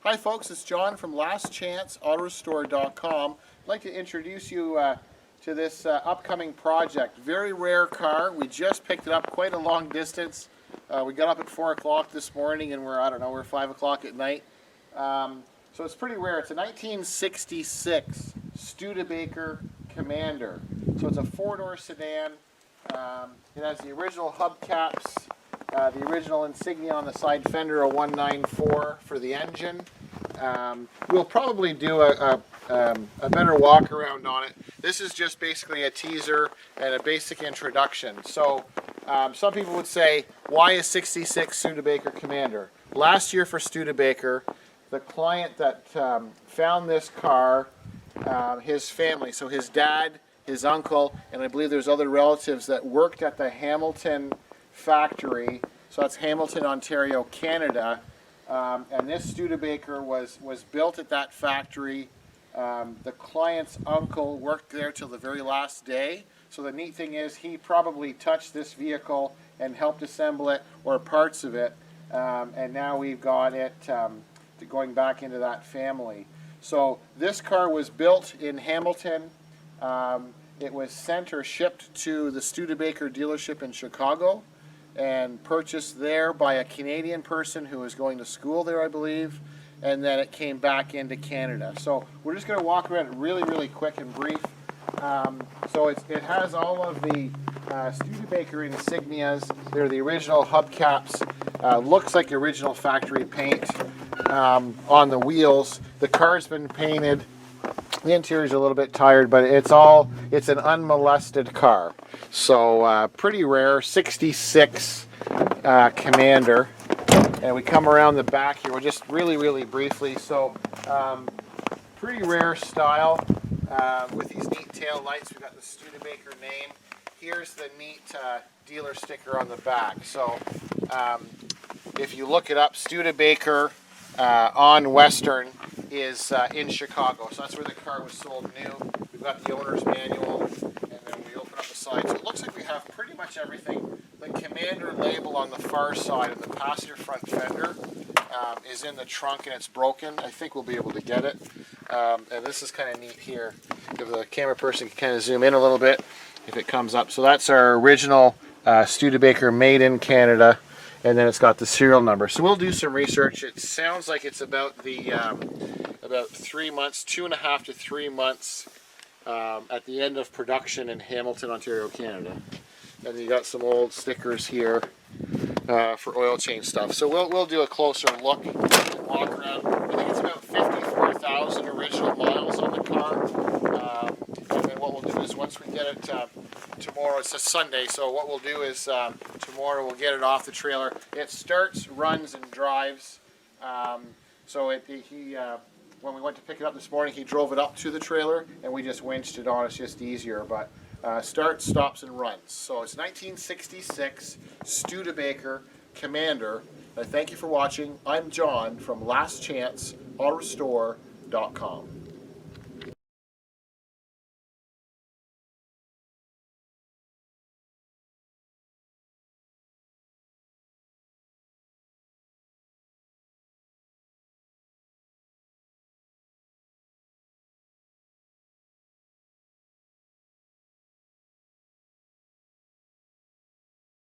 Hi folks, it's John from lastchanceautorestore.com. I'd like to introduce you to this upcoming project. Very rare car. We just picked it up quite a long distance. We got up at 4 o'clock this morning and we're 5 o'clock at night. So it's pretty rare. It's a 1966 Studebaker Commander. So it's a four-door sedan. It has the original hubcaps. The original insignia on the side fender, a 194 for the engine. We'll probably do a better walk around on it. This is just basically a teaser and a basic introduction. So some people would say, why a 66 Studebaker Commander? Last year for Studebaker, the client that found this car, his family, so his dad, his uncle, and I believe there's other relatives that worked at the Hamilton factory, so that's Hamilton, Ontario, Canada, and this Studebaker was built at that factory. The client's uncle worked there till the very last day, so the neat thing is he probably touched this vehicle and helped assemble it, or parts of it, and now we've got it going back into that family. So this car was built in Hamilton. It was sent or shipped to the Studebaker dealership in Chicago and purchased there by a Canadian person who was going to school there, I believe, and then it came back into Canada. So we're just going to walk around it really quick and brief. So it has all of the Studebaker insignias. They're the original hubcaps. Looks like original factory paint on the wheels. The car's been painted. The interior's a little bit tired, but it's an unmolested car. So pretty rare, 66 Commander. And we come around the back here, we're just really briefly. So pretty rare style with these neat tail lights. We've got the Studebaker name. Here's the neat dealer sticker on the back. So if you look it up, Studebaker on Western is in Chicago, so that's where the car was sold new. We've got the owner's manual, and then we open up the side. So it looks like we have pretty much everything. The Commander label on the far side of the passenger front fender is in the trunk and it's broken. I think we'll be able to get it. And this is kind of neat here. If the camera person can kind of zoom in a little bit, if it comes up. So that's our original Studebaker made in Canada. And then it's got the serial number. So we'll do some research. It sounds like it's about 3 months, 2.5 to 3 months at the end of production in Hamilton, Ontario, Canada. And you got some old stickers here for oil change stuff. So we'll do a closer look and walk around. I think it's about 54,000 original miles on the car. And then what we'll do is once we get it tomorrow, it's a Sunday, so what we'll do is tomorrow we'll get it off the trailer. It starts, runs, and drives. So when we went to pick it up this morning, he drove it up to the trailer, and we just winched it on. It's just easier, but starts, stops, and runs. So it's 1966 Studebaker Commander. Thank you for watching. I'm John from lastchanceautorestore.com.